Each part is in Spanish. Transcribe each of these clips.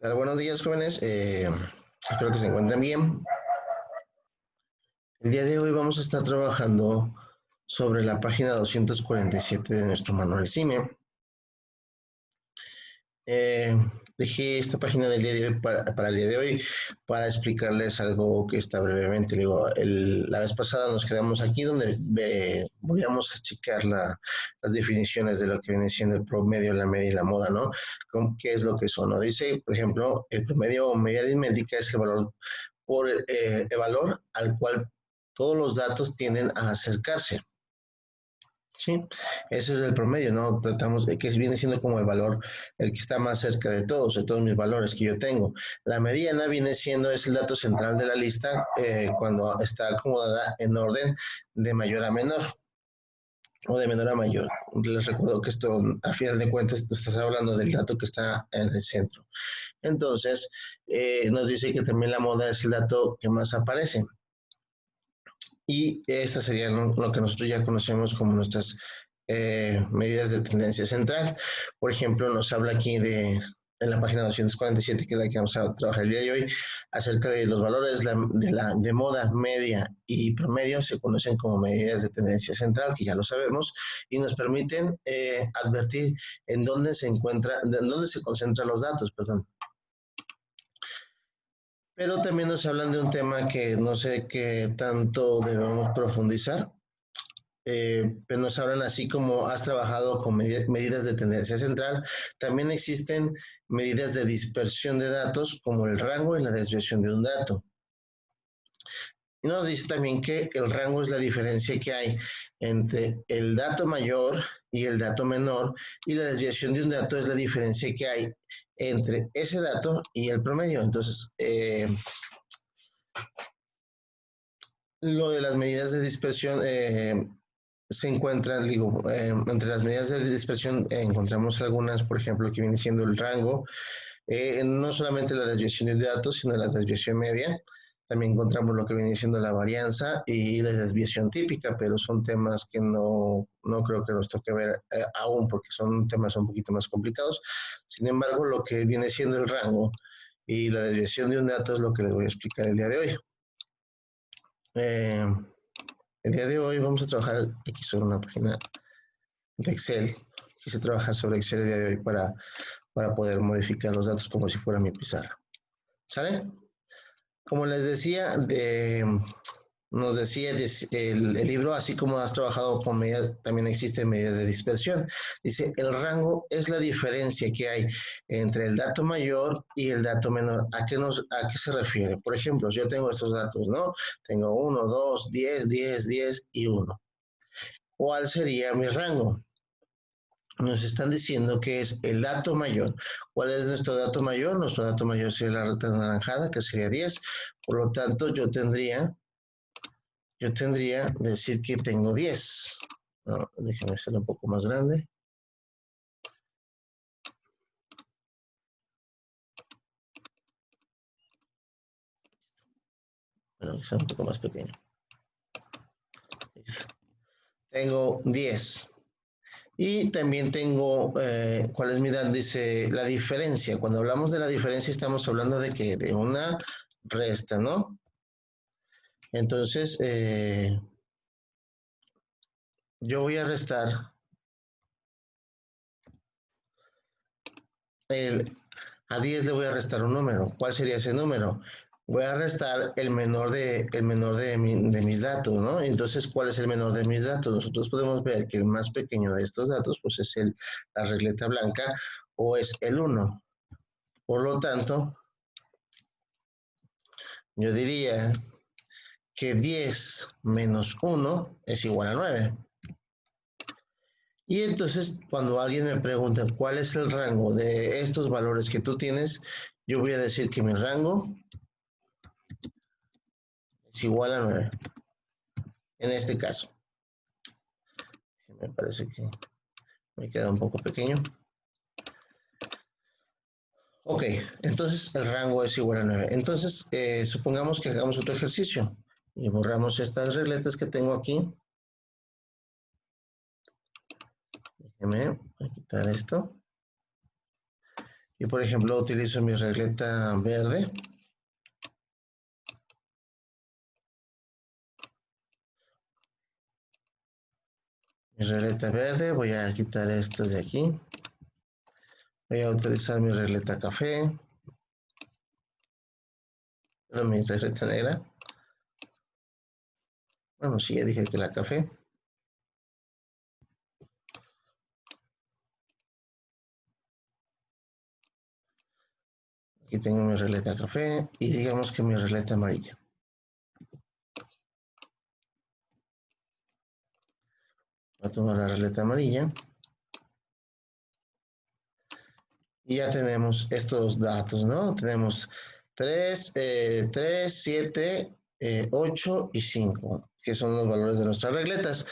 Hola, buenos días, jóvenes. Espero que se encuentren bien. El día de hoy vamos a estar trabajando sobre la página 247 de nuestro manual CIME. Eh, Dejé esta página del día de hoy para el día de hoy para explicarles algo que está brevemente. La vez pasada nos quedamos aquí donde volvíamos a checar las definiciones de lo que viene siendo el promedio, la media y la moda, ¿no? ¿Qué es lo que son? ¿No? Dice, por ejemplo, el promedio o media aritmética es el valor al cual todos los datos tienden a acercarse. Sí, ese es el promedio, ¿no? Tratamos de que viene siendo como el valor, el que está más cerca de todos mis valores que yo tengo. La mediana viene siendo, es el dato central de la lista cuando está acomodada en orden de mayor a menor o de menor a mayor. Les recuerdo que esto, a final de cuentas, estás hablando del dato que está en el centro. Entonces, nos dice que también la moda es el dato que más aparece. Y estas serían lo que nosotros ya conocemos como nuestras medidas de tendencia central. Por ejemplo, nos habla aquí en la página 247, que es la que vamos a trabajar el día de hoy, acerca de los valores de moda, media y promedio, se conocen como medidas de tendencia central, que ya lo sabemos, y nos permiten advertir en dónde se concentran los datos, perdón. Pero también nos hablan de un tema que no sé qué tanto debemos profundizar, pero nos hablan así como has trabajado con medidas de tendencia central. También existen medidas de dispersión de datos como el rango y la desviación de un dato. Y nos dice también que el rango es la diferencia que hay entre el dato mayor y el dato menor, y la desviación de un dato es la diferencia que hay entre ese dato y el promedio. Entonces, lo de las medidas de dispersión se encuentran, entre las medidas de dispersión encontramos algunas, por ejemplo, que viene siendo el rango, no solamente la desviación de datos, sino la desviación media. También encontramos lo que viene siendo la varianza y la desviación típica, pero son temas que no creo que nos toque ver aún, porque son temas un poquito más complicados. Sin embargo, lo que viene siendo el rango y la desviación de un dato es lo que les voy a explicar el día de hoy. El día de hoy vamos a trabajar aquí sobre una página de Excel. Quise trabajar sobre Excel el día de hoy para poder modificar los datos como si fuera mi pizarra. ¿Sale? Como les decía, nos decía el libro, así como has trabajado con medidas, también existen medidas de dispersión. Dice, el rango es la diferencia que hay entre el dato mayor y el dato menor. ¿A qué se refiere? Por ejemplo, yo tengo estos datos, ¿no? Tengo 1, 2, 10, 10, 10 y 1. ¿Cuál sería mi rango? Nos están diciendo que es el dato mayor. ¿Cuál es nuestro dato mayor? Nuestro dato mayor sería la recta anaranjada, que sería 10. Por lo tanto, yo tendría decir que tengo 10. No, déjenme hacerlo un poco más grande. Bueno, que sea un poco más pequeño. Listo. Tengo 10. Y también tengo, ¿cuál es mi edad? Dice la diferencia. Cuando hablamos de la diferencia estamos hablando de que de una resta, ¿no? Entonces, yo voy a restar a 10 le voy a restar un número. ¿Cuál sería ese número? Voy a restar el menor de mis datos, ¿no? Entonces, ¿cuál es el menor de mis datos? Nosotros podemos ver que el más pequeño de estos datos, pues es la regleta blanca o es el 1. Por lo tanto, yo diría que 10 menos 1 es igual a 9. Y entonces, cuando alguien me pregunta cuál es el rango de estos valores que tú tienes, yo voy a decir que mi rango es igual a 9. En este caso, me parece que me queda un poco pequeño. Ok, entonces el rango es igual a 9. Entonces, supongamos que hagamos otro ejercicio y borramos estas regletas que tengo aquí. Déjeme quitar esto. Y por ejemplo, utilizo mi regleta verde. Mi regleta verde, voy a quitar estas de aquí. Voy a utilizar mi regleta café. Mi regleta negra. Bueno, sí, ya dije que la café. Aquí tengo mi regleta café y digamos que mi regleta amarilla. Voy a tomar la regleta amarilla. Y ya tenemos estos datos, ¿no? Tenemos 3, 7, 8 y 5, que son los valores de nuestras regletas.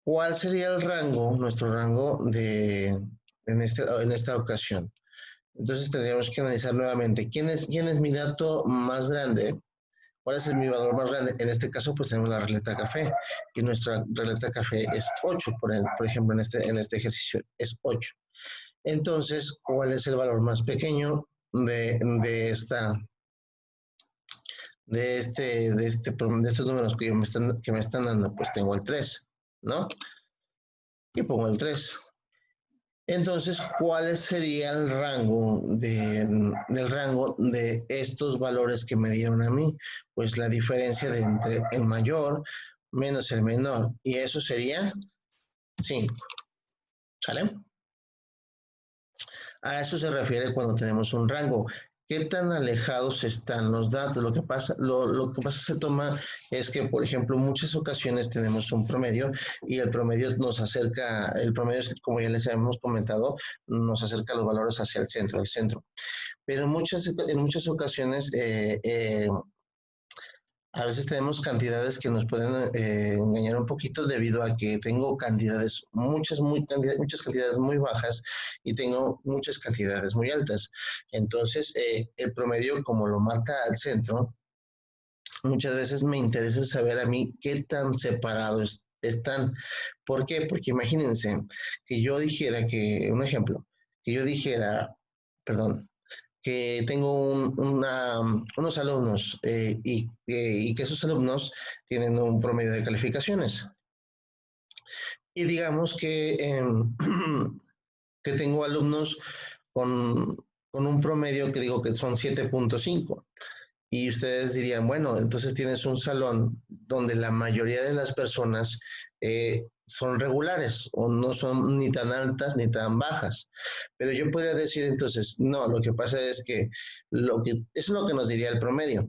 ¿Cuál sería el rango, nuestro rango en esta ocasión? Entonces tendríamos que analizar nuevamente quién es mi dato más grande, cuál es mi valor más grande. En este caso, pues tenemos la regleta café y nuestra regleta café es 8, por ejemplo, en este ejercicio es 8. Entonces, ¿cuál es el valor más pequeño de estos números que me están dando? Pues tengo el 3, ¿no? Y pongo el 3. Entonces, ¿cuál sería el rango del rango de estos valores que me dieron a mí? Pues la diferencia de entre el mayor menos el menor. Y eso sería 5. ¿Sale? A eso se refiere cuando tenemos un rango. ¿Qué tan alejados están los datos? Lo que pasa se toma es que, por ejemplo, en muchas ocasiones tenemos un promedio y el promedio nos acerca, el promedio, como ya les hemos comentado, nos acerca los valores hacia el centro, al centro. Pero en muchas ocasiones a veces tenemos cantidades que nos pueden engañar un poquito debido a que tengo cantidades, muchas cantidades muy bajas y tengo muchas cantidades muy altas. Entonces, el promedio, como lo marca al centro, muchas veces me interesa saber a mí qué tan separados están. ¿Por qué? Porque imagínense que yo dijera un ejemplo, que yo dijera, perdón, que tengo unos alumnos y que esos alumnos tienen un promedio de calificaciones. Y digamos que tengo alumnos con un promedio que digo que son 7.5. Y ustedes dirían, bueno, entonces tienes un salón donde la mayoría de las personas son regulares o no son ni tan altas ni tan bajas. Pero yo podría decir entonces, no, lo que pasa es que eso es lo que nos diría el promedio.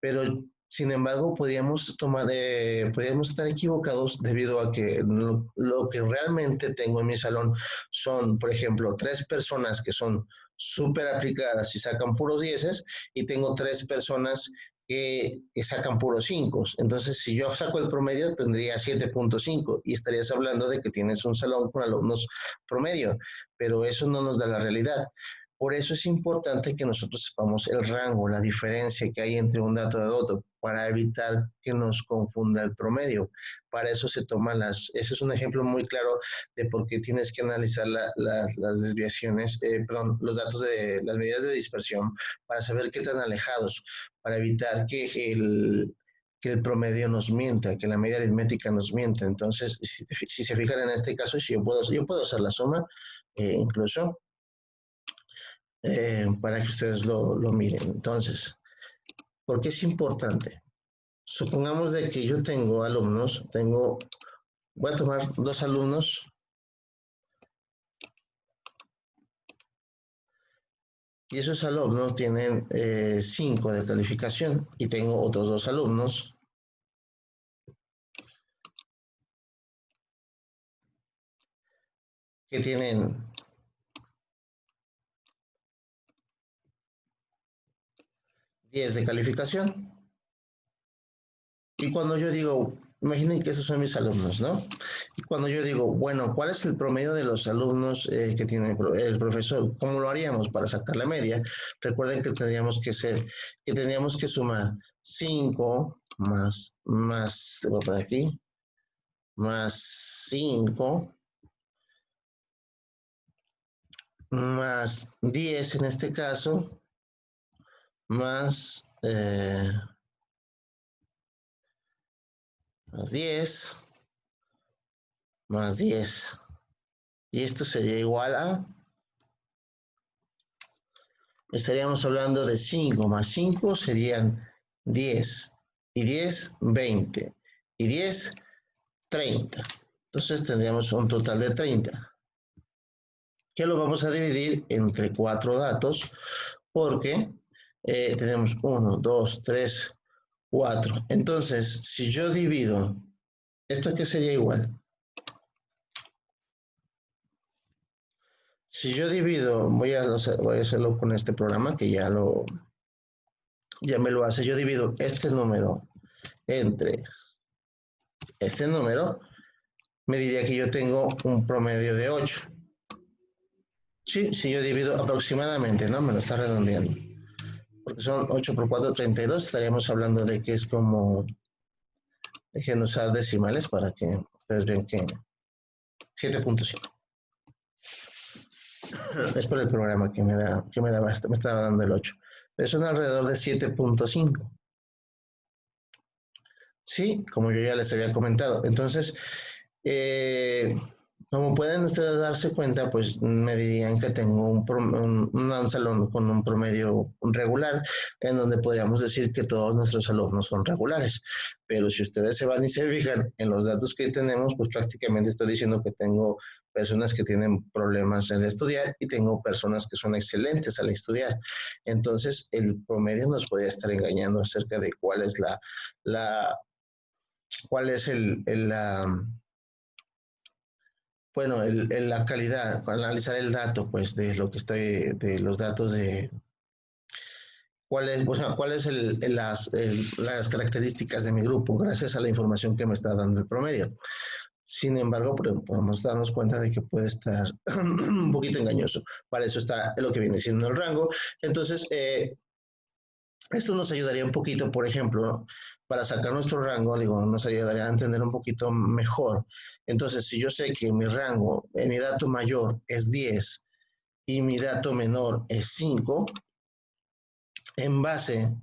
Pero sin embargo, podríamos estar equivocados debido a que lo que realmente tengo en mi salón son, por ejemplo, 3 personas que son súper aplicadas y sacan puros dieces y tengo 3 personas que sacan puros 5. Entonces, si yo saco el promedio, tendría 7.5 y estarías hablando de que tienes un salón con alumnos promedio, pero eso no nos da la realidad. Por eso es importante que nosotros sepamos el rango, la diferencia que hay entre un dato y otro, para evitar que nos confunda el promedio. Para eso se toman ese es un ejemplo muy claro de por qué tienes que analizar las desviaciones, perdón, los datos de las medidas de dispersión para saber qué tan alejados, para evitar que el promedio nos mienta, que la media aritmética nos mienta. Entonces, si se fijan en este caso, si yo puedo hacer la suma, incluso, para que ustedes lo miren. Entonces, ¿por qué es importante? Supongamos de que yo tengo alumnos, voy a tomar 2 alumnos y esos alumnos tienen 5 de calificación y tengo otros 2 alumnos que tienen 10 de calificación. Y cuando yo digo, imaginen que esos son mis alumnos, ¿no? Y cuando yo digo, bueno, ¿cuál es el promedio de los alumnos que tiene el profesor? ¿Cómo lo haríamos para sacar la media? Recuerden que tendríamos que sumar 5 voy a poner aquí, más 5 más 10 en este caso, más 10, más 10. Y esto sería igual a, estaríamos hablando de 5 más 5 serían 10. Y 10, 20. Y 10, 30. Entonces tendríamos un total de 30. Que lo vamos a dividir entre 4 datos porque tenemos 1, 2, 3, 4. Entonces, si yo divido, ¿esto qué sería igual? Si yo divido, voy a hacerlo con este programa que ya me lo hace. Yo divido este número entre este número, me diría que yo tengo un promedio de 8. Sí, si yo divido aproximadamente, ¿no? Me lo está redondeando. Porque son 8 por 4, 32. Estaríamos hablando de que es como, dejen usar decimales para que ustedes vean que 7.5. Es por el programa que me estaba dando el 8. Pero son alrededor de 7.5. Sí, como yo ya les había comentado. Entonces, como pueden ustedes darse cuenta, pues me dirían que tengo un salón con un promedio regular, en donde podríamos decir que todos nuestros alumnos son regulares. Pero si ustedes se van y se fijan en los datos que tenemos, pues prácticamente estoy diciendo que tengo personas que tienen problemas en estudiar y tengo personas que son excelentes al estudiar. Entonces, el promedio nos podría estar engañando acerca de cuál es cuál es la calidad, analizar el dato, pues, de lo que estoy, de los datos de cuál es las características de mi grupo, gracias a la información que me está dando el promedio. Sin embargo, podemos darnos cuenta de que puede estar un poquito engañoso. Para eso está lo que viene siendo el rango. Entonces, esto nos ayudaría un poquito, por ejemplo, ¿no? Para sacar nuestro rango, digo, nos ayudaría a entender un poquito mejor. Entonces, si yo sé que mi rango, mi dato mayor es 10 y mi dato menor es 5, en base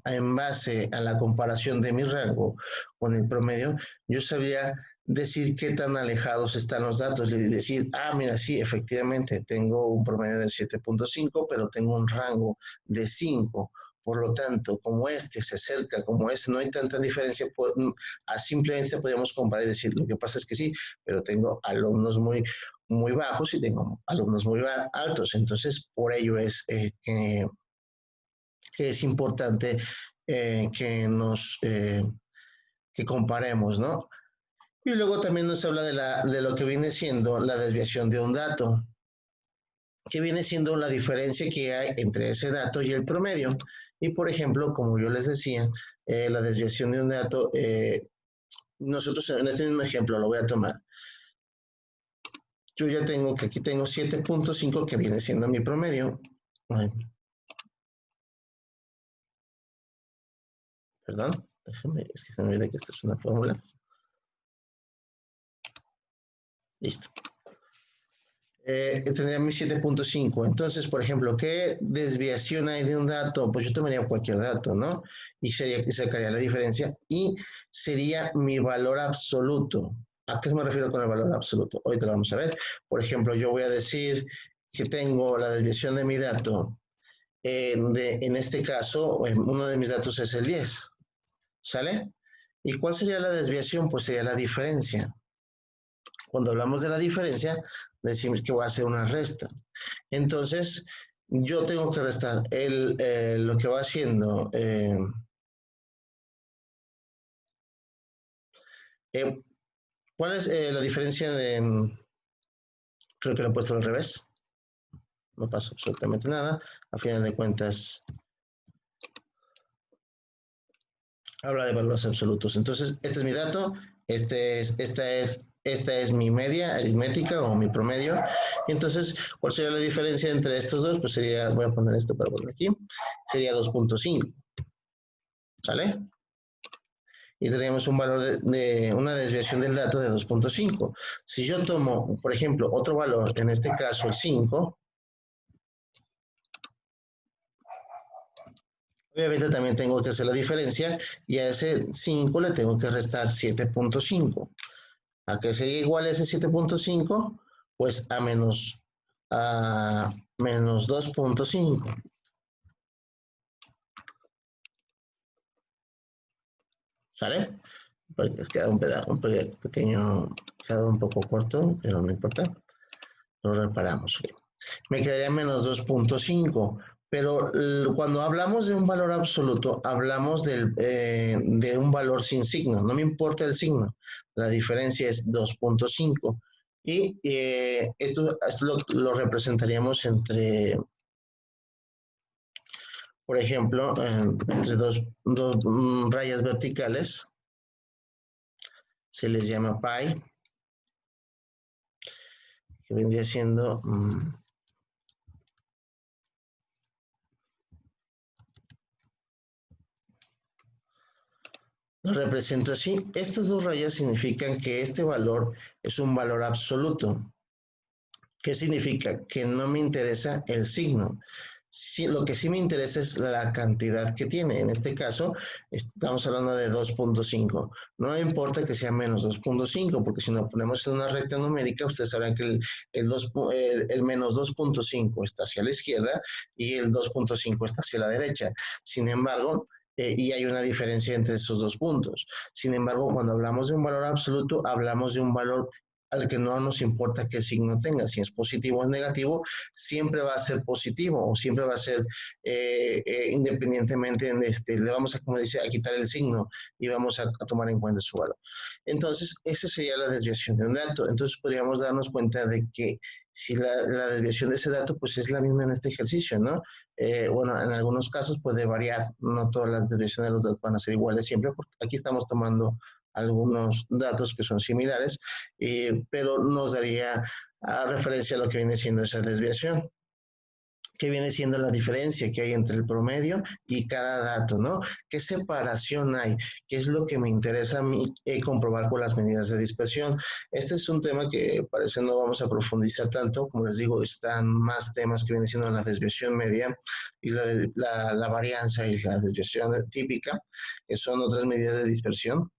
a la comparación de mi rango con el promedio, yo sabría decir qué tan alejados están los datos y decir, mira, sí, efectivamente, tengo un promedio de 7.5, pero tengo un rango de 5. Por lo tanto, como este se acerca, como este no hay tanta diferencia, simplemente podríamos comparar y decir, lo que pasa es que sí, pero tengo alumnos muy bajos y tengo alumnos muy altos. Entonces, por ello es que es importante que comparemos, ¿no? Y luego también nos habla de lo que viene siendo la desviación de un dato, que viene siendo la diferencia que hay entre ese dato y el promedio. Y por ejemplo, como yo les decía, la desviación de un dato, nosotros en este mismo ejemplo lo voy a tomar. Yo ya tengo que aquí tengo 7.5 que viene siendo mi promedio. Ay, perdón, es que se me olvida que esta es una fórmula. Listo. Tendría mi 7.5. Entonces, por ejemplo, ¿qué desviación hay de un dato? Pues yo tomaría cualquier dato, ¿no? Y sacaría la diferencia y sería mi valor absoluto. ¿A qué me refiero con el valor absoluto? Ahorita lo vamos a ver. Por ejemplo, yo voy a decir que tengo la desviación de mi dato. En este caso, uno de mis datos es el 10. ¿Sale? ¿Y cuál sería la desviación? Pues sería la diferencia. Cuando hablamos de la diferencia, decimos que voy a hacer una resta. Entonces, yo tengo que restar lo que va haciendo. ¿Cuál es la diferencia de... Creo que lo he puesto al revés. No pasa absolutamente nada. A final de cuentas, habla de valores absolutos. Entonces, este es mi dato. Esta es mi media aritmética o mi promedio. Entonces, ¿cuál sería la diferencia entre estos dos? Pues sería, voy a poner esto para poner aquí, sería 2.5. ¿Sale? Y tendríamos un valor de una desviación del dato de 2.5. Si yo tomo, por ejemplo, otro valor, en este caso el 5, Obviamente también tengo que hacer la diferencia y a ese 5 le tengo que restar 7.5. ¿A qué sería igual ese 7.5? Pues a menos 2.5. ¿Sale? Porque queda un pequeño, queda un poco corto, pero no importa. Lo reparamos. Me quedaría menos 2.5. Pero cuando hablamos de un valor absoluto, hablamos de un valor sin signo. No me importa el signo. La diferencia es 2.5. Y esto lo representaríamos entre, por ejemplo, entre dos rayas verticales. Se les llama pi, que vendría siendo lo represento así. Estas dos rayas significan que este valor es un valor absoluto. ¿Qué significa? Que no me interesa el signo. Sí, lo que sí me interesa es la cantidad que tiene. En este caso, estamos hablando de 2.5. No me importa que sea menos 2.5, porque si lo ponemos en una recta numérica, ustedes sabrán que el menos 2.5 está hacia la izquierda y el 2.5 está hacia la derecha. Sin embargo, y hay una diferencia entre esos dos puntos. Sin embargo, cuando hablamos de un valor absoluto, hablamos de un valor al que no nos importa qué signo tenga, si es positivo o es negativo, siempre va a ser positivo o siempre va a ser independientemente, le vamos a, como dice, a quitar el signo y vamos a tomar en cuenta su valor. Entonces, esa sería la desviación de un dato. Entonces, podríamos darnos cuenta de que si la desviación de ese dato, pues es la misma en este ejercicio, ¿no? Bueno, en algunos casos puede variar, no todas las desviaciones de los datos van a ser iguales siempre, porque aquí estamos tomando algunos datos que son similares, pero nos daría a referencia a lo que viene siendo esa desviación, que viene siendo la diferencia que hay entre el promedio y cada dato, ¿no? ¿Qué separación hay? ¿Qué es lo que me interesa a mí comprobar con las medidas de dispersión? Este es un tema que parece no vamos a profundizar tanto, como les digo, están más temas que vienen siendo la desviación media y la varianza y la desviación típica, que son otras medidas de dispersión.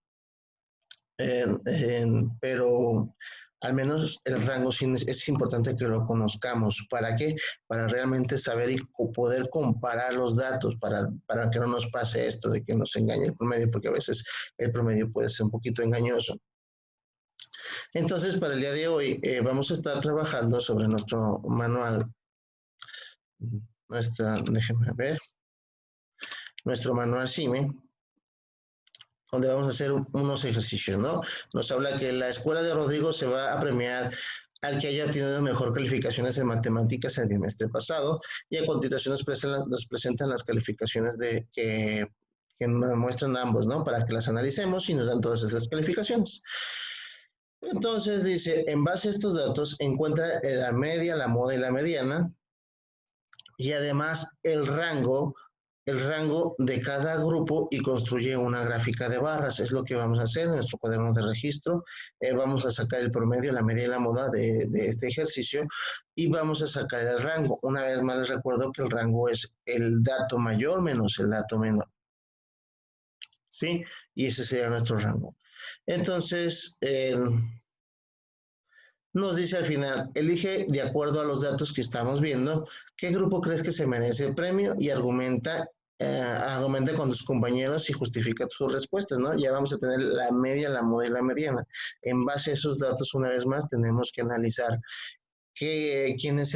Pero al menos el rango sí es importante que lo conozcamos. ¿Para qué? Para realmente saber y poder comparar los datos, para que no nos pase esto de que nos engañe el promedio, porque a veces el promedio puede ser un poquito engañoso. Entonces, para el día de hoy vamos a estar trabajando sobre nuestro manual, déjenme ver, nuestro manual CIME, donde vamos a hacer unos ejercicios, ¿no? Nos habla que la escuela de Rodrigo se va a premiar al que haya tenido mejor calificaciones en matemáticas el bimestre pasado, y a continuación nos presentan las calificaciones que nos muestran ambos, ¿no? Para que las analicemos y nos dan todas esas calificaciones. Entonces dice, en base a estos datos, encuentra la media, la moda y la mediana, y además el rango de cada grupo y construye una gráfica de barras. Es lo que vamos a hacer en nuestro cuaderno de registro. Vamos a sacar el promedio, la media y la moda de este ejercicio y vamos a sacar el rango. Una vez más les recuerdo que el rango es el dato mayor menos el dato menor. ¿Sí? Y ese sería nuestro rango. Entonces, nos dice al final, elige de acuerdo a los datos que estamos viendo, qué grupo crees que se merece el premio y argumenta con tus compañeros y justifica sus respuestas, ¿no? Ya vamos a tener la media, la moda y la mediana. En base a esos datos, una vez más, tenemos que analizar quiénes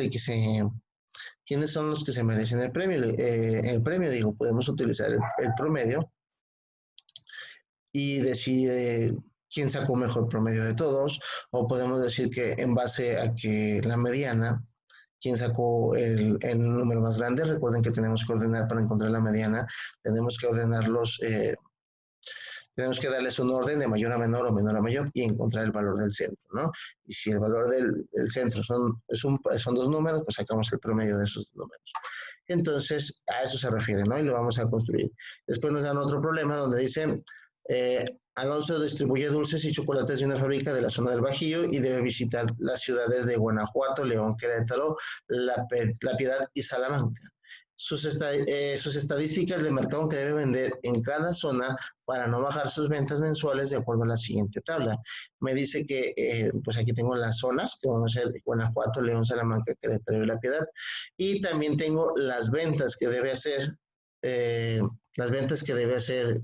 son los que se merecen el premio, digo, podemos utilizar el promedio y decide quién sacó mejor promedio de todos, o podemos decir que en base a que la mediana, quién sacó el número más grande. Recuerden que tenemos que ordenar para encontrar la mediana, tenemos que ordenarlos, tenemos que darles un orden de mayor a menor o menor a mayor y encontrar el valor del centro, ¿no? Y si el valor del centro son dos números, pues sacamos el promedio de esos números. Entonces, a eso se refiere, ¿no? Y lo vamos a construir. Después nos dan otro problema donde dicen, Alonso distribuye dulces y chocolates de una fábrica de la zona del Bajío y debe visitar las ciudades de Guanajuato, León, Querétaro, La Piedad y Salamanca. sus estadísticas de mercado que debe vender en cada zona para no bajar sus ventas mensuales de acuerdo a la siguiente tabla. Me dice que, pues aquí tengo las zonas, que van a ser Guanajuato, León, Salamanca, Querétaro y La Piedad. Y también tengo las ventas que debe hacer, eh, las ventas que debe hacer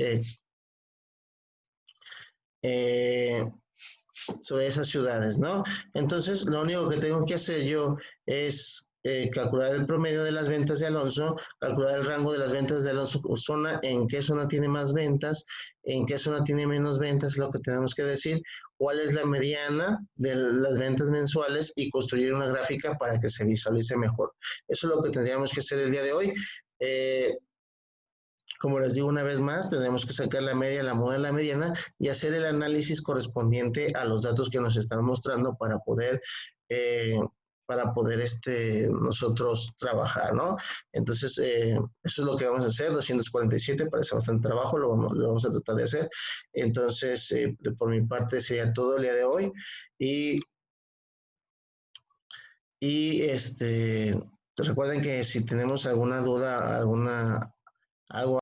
eh, sobre esas ciudades, ¿no? Entonces, lo único que tengo que hacer yo es calcular el promedio de las ventas de Alonso, calcular el rango de las ventas de Alonso por zona, en qué zona tiene más ventas, en qué zona tiene menos ventas, es lo que tenemos que decir, cuál es la mediana de las ventas mensuales y construir una gráfica para que se visualice mejor. Eso es lo que tendríamos que hacer el día de hoy. Como les digo una vez más, tendremos que sacar la media, la moda, la mediana y hacer el análisis correspondiente a los datos que nos están mostrando eh, para poder nosotros trabajar, ¿no? Entonces, eso es lo que vamos a hacer, 247, parece bastante trabajo, lo vamos a tratar de hacer. Entonces, por mi parte sería todo el día de hoy y, y recuerden que si tenemos alguna duda, algo